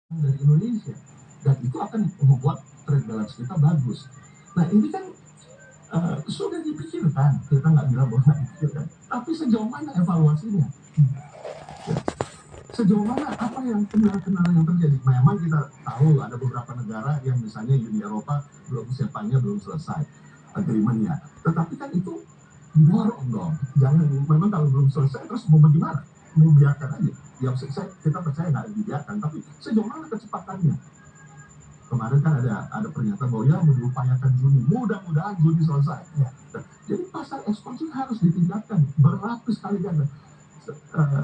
dari Indonesia, dan itu akan membuat trade balance kita bagus. Nah ini kan sudah dipikirkan, kita nggak bilang bahwa nggak dipikirkan, tapi sejauh mana evaluasinya? Ya. Sejauh mana apa yang kendala-kendala yang terjadi? Memang kita tahu ada beberapa negara yang misalnya Uni Eropa belum SEPA-nya belum selesai agreement-nya, tetapi kan itu didorong dong. Jangan memang kalau belum selesai terus mau bagaimana? Mau biarkan aja? Ya kita percaya nggak dibiarkan, tapi sejauh mana kecepatannya? Kemarin kan ada pernyataan bahwa ya mau diupayakan Juni, mudah-mudahan Juni selesai. Ya. Jadi pasar ekspor itu harus ditingkatkan berlapis kali ganda.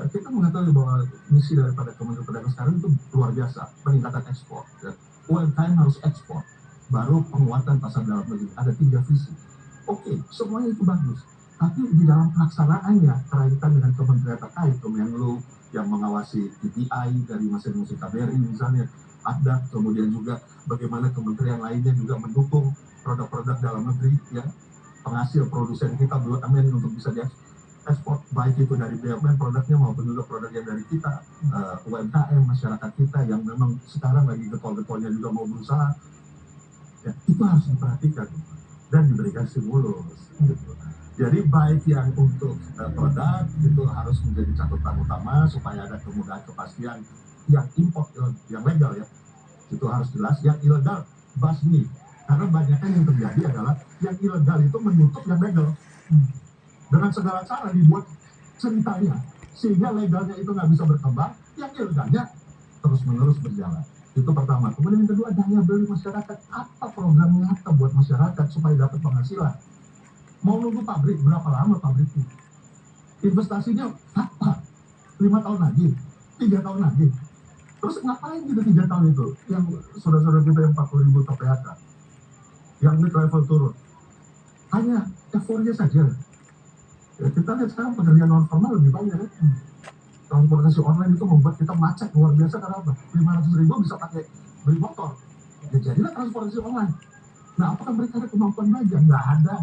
Kita mengetahui bahwa misi daripada Kementerian Perdagangan sekarang itu luar biasa, peningkatan ekspor. Ya. UMKM harus ekspor, baru penguatan pasar dalam negeri. Ada 3 visi. Oke, semuanya itu bagus. Tapi di dalam pelaksanaannya, kaitan dengan kementerian terkait, Kemenlu yang mengawasi TPI dari masing-masing KBRI misalnya, ada kemudian juga bagaimana kementerian lainnya juga mendukung produk-produk dalam negeri, ya, penghasil produsen kita BUMN untuk bisa diekspor, baik itu dari BUMN produknya maupun juga produk yang dari kita, UMKM masyarakat kita yang memang sekarang lagi getol-getolnya juga mau berusaha, ya, itu harus diperhatikan dan diberikan stimulus. Gitu. Jadi baik yang untuk produk itu harus menjadi catatan utama supaya ada kemudahan kepastian yang import yang legal ya itu harus jelas, yang ilegal basmi, karena banyak yang terjadi adalah yang ilegal itu menutup yang legal dengan segala cara dibuat ceritanya sehingga legalnya itu nggak bisa berkembang, yang ilegalnya terus menerus berjalan. Itu pertama. Kemudian yang kedua, daya beli masyarakat. Apa program nyata buat masyarakat supaya dapat penghasilan? Mau nunggu pabrik berapa lama pabriknya? Investasinya apa? 5 tahun lagi, 3 tahun lagi. Terus ngapain gitu 3 tahun itu? Yang saudara-saudara kita yang 40.000 PHK, yang mid level turun, hanya euforia saja. Ya, kita lihat sekarang pekerjaan non formal lebih banyak ya. Transportasi online itu membuat kita macet luar biasa karena apa? 500.000 bisa pakai beli motor. Ya jadilah transportasi online. Nah, apakah mereka ada kemampuan belanja? Nggak ada.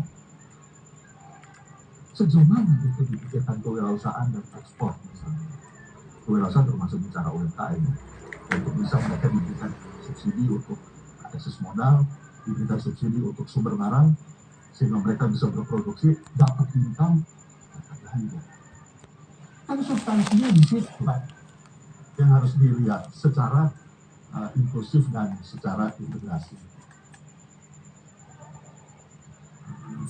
Sejauh mana itu dipikirkan kewirausahaan dan ekspor misalnya? Kewirausahaan termasuk bicara UMKM untuk bisa mereka diberikan subsidi untuk akses modal, diberikan subsidi untuk sumber barang sehingga mereka bisa berproduksi, dapat income, dapat belanja. Kan substansinya di situ yang harus dilihat secara inklusif dan secara integrasi.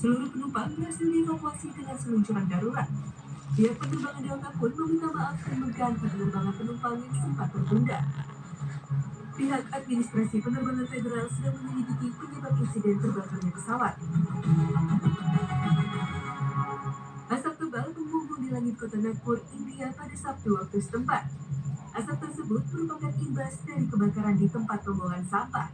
Seluruh penumpang berhasil dievakuasi dengan seluncuran darurat. Pihak penerbangan Delta pun meminta maaf dan mengganti penerbangan penumpang yang sempat tertunda. Pihak administrasi penerbangan federal sedang menyelidiki penyebab insiden terbakarnya pesawat. Asap tebal membumbung di langit kota Nagpur, India pada Sabtu waktu setempat. Asap tersebut merupakan imbas dari kebakaran di tempat pembuangan sampah.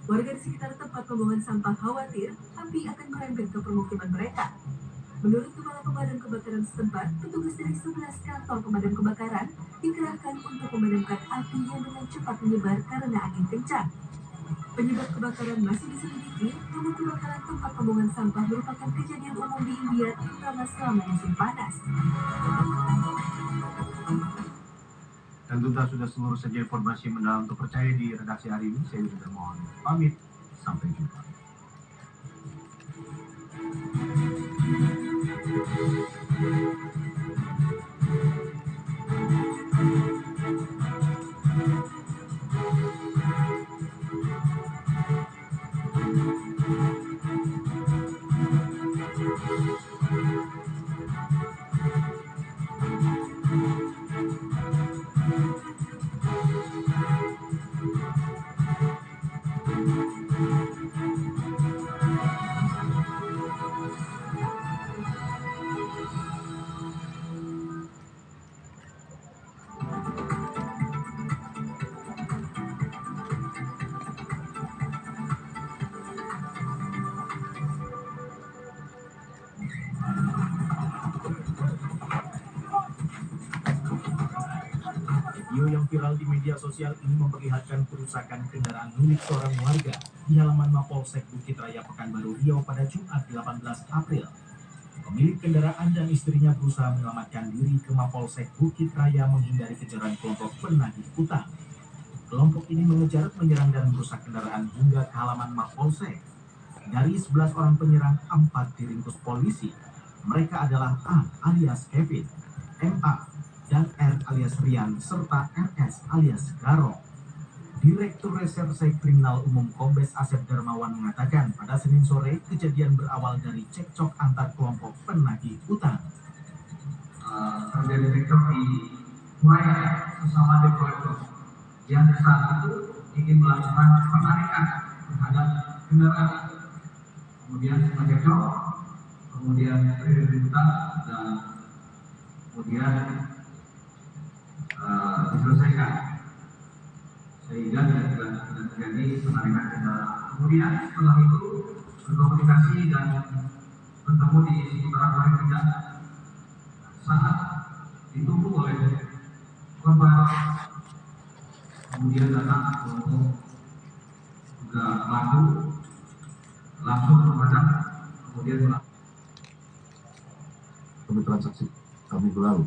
Warga di sekitar tempat pembuangan sampah khawatir api akan merembet ke permukiman mereka. Menurut Kepala Pemadam Kebakaran setempat, petugas dari 11 kantor pemadam kebakaran dikerahkan untuk memadamkan api yang dengan cepat menyebar karena angin kencang. Penyebab kebakaran masih diselidiki, namun kebakaran tempat pembuangan sampah merupakan kejadian umum di India, terutama selama musim panas. Dan tuntas sudah seluruh saja informasi mendalam untuk percaya di redaksi hari ini. Saya juga mohon pamit. Sampai jumpa. Video yang viral di media sosial ini memperlihatkan kerusakan kendaraan milik seorang warga di halaman Mapolsek Bukit Raya Pekanbaru Riau pada Jumat 18 April. Pemilik kendaraan dan istrinya berusaha menyelamatkan diri ke Mapolsek Bukit Raya menghindari kejaran kelompok penagih utang. Kelompok ini mengejar, menyerang dan merusak kendaraan hingga ke halaman Mapolsek. Dari 11 orang penyerang, 4 diringkus polisi. Mereka adalah A alias Kevin, MA, dan R alias Rian, serta RS alias Garo. Direktur Reserse Kriminal Umum Kombes Asep Darmawan mengatakan pada Senin sore kejadian berawal dari cekcok antar kelompok penagih utang. Terjadi cekcok di wilayah sesama dekorator yang saat itu ingin melakukan penarikan terhadap kendaraan, kemudian cekcok, kemudian terjadi utang dan kemudian diselesaikan sehingga tidak terjadi penarikan kendaraan. Kemudian setelah itu berkomunikasi dan bertemu di seputaran paling tidak saat ditunggu oleh korban, kemudian datang untuk juga pelaku langsung memadam, kemudian kami transaksi kami lalu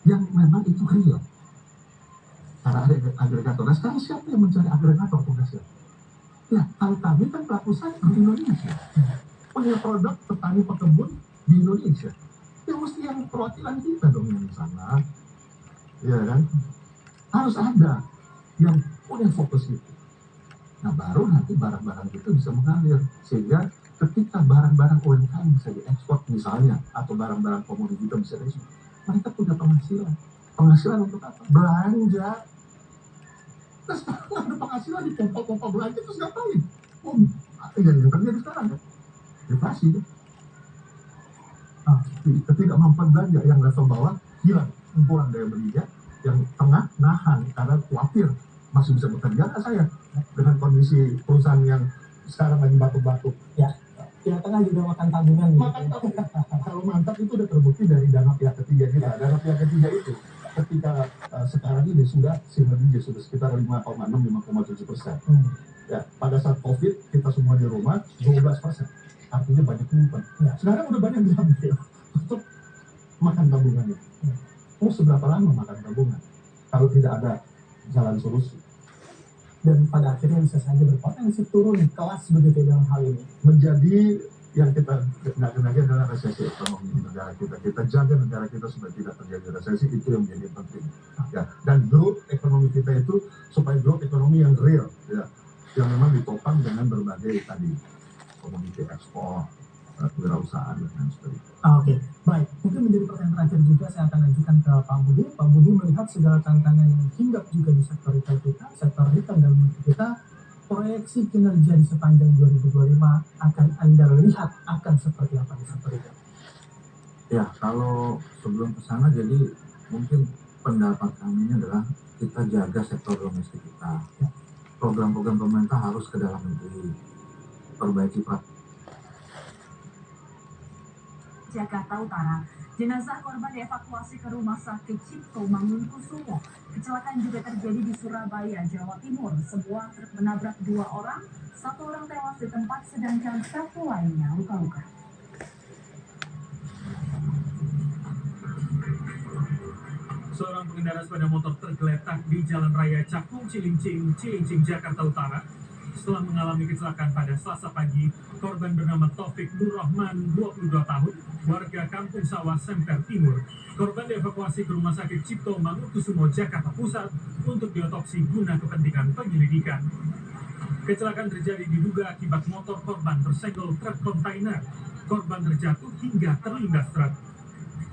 yang memang itu real karena ada agregator. Nah sekarang siapa yang mencari agregator tugasnya? Ya kalau kami kan pelaku usaha di Indonesia, punya produk petani pekebun di Indonesia, ya mesti yang perwakilan kita dong yang di sana, ya kan? Harus ada yang punya fokus itu. Nah baru nanti barang-barang itu bisa mengalir sehingga ketika barang-barang UMKM bisa diekspor misalnya atau barang-barang komoditi kita bisa diekspor, mereka punya penghasilan. Penghasilan untuk apa? Belanja. Terus kalau ada penghasilan di pompa-pompa belanja terus ngapain? Yang terjadi sekarang kan? Deflasi kan? Ketidakmampuan belanja yang level bawah hilang, kurang daya belinya, yang tengah nahan karena khawatir masih bisa bekerja nggak saya dengan kondisi perusahaan yang sekarang lagi batuk-batuk. Ya, yang tengah juga makan tabungan. Makan tabungan. Kalau mantap itu udah terbukti dari dana pihak ketiga kita. Dana pihak ketiga itu ketika sekarang ini sudah sinergi sudah sekitar 5,6-5,7%. Ya, pada saat COVID kita semua di rumah 12%. Artinya banyak nyimpan. Ya, sekarang udah banyak diambil untuk makan tabungannya. Terus seberapa lama makan tabungan kalau tidak ada jalan solusi? Dan pada akhirnya bisa saja berpotensi turun kelas begitu dalam hal ini. Menjadi yang kita nggak kenali adalah resesi ekonomi di negara kita. Kita jaga negara kita supaya tidak terjadi resesi, itu yang menjadi penting. Ya, dan growth ekonomi kita itu supaya growth ekonomi yang real, ya, yang memang ditopang dengan berbagai tadi komoditi ekspor, kewirausahaan dan lain sebagainya. Oke, baik. Mungkin menjadi pertanyaan terakhir juga saya akan lanjutkan ke Pak Budi. Pak Budi melihat segala tantangan yang hinggap juga di sektor retail kita, sektor retail dalam negeri kita, proyeksi kinerja di sepanjang 2025 akan Anda lihat akan seperti apa di sektor retail? Ya, kalau sebelum ke sana, jadi mungkin pendapat kami ini adalah kita jaga sektor domestik kita. Program-program pemerintah harus ke dalam negeri, perbaiki Jakarta Utara. Jenazah korban dievakuasi ke Rumah Sakit Cipto Mangunkusumo. Kecelakaan juga terjadi di Surabaya, Jawa Timur. Sebuah truk menabrak 2 orang, 1 orang tewas di tempat, sedangkan 1 lainnya luka-luka. Seorang pengendara sepeda motor tergeletak di Jalan Raya Cakung Cilincing, Jakarta Utara. Setelah mengalami kecelakaan pada Selasa pagi, korban bernama Taufik Nur Rahman, 22 tahun, warga Kampung Sawah, Semper Timur. Korban dievakuasi ke Rumah Sakit Cipto Mangunkusumo, Jakarta Pusat untuk diotopsi guna kepentingan penyelidikan. Kecelakaan terjadi diduga akibat motor korban tersenggol truk kontainer. Korban terjatuh hingga terlindas truk.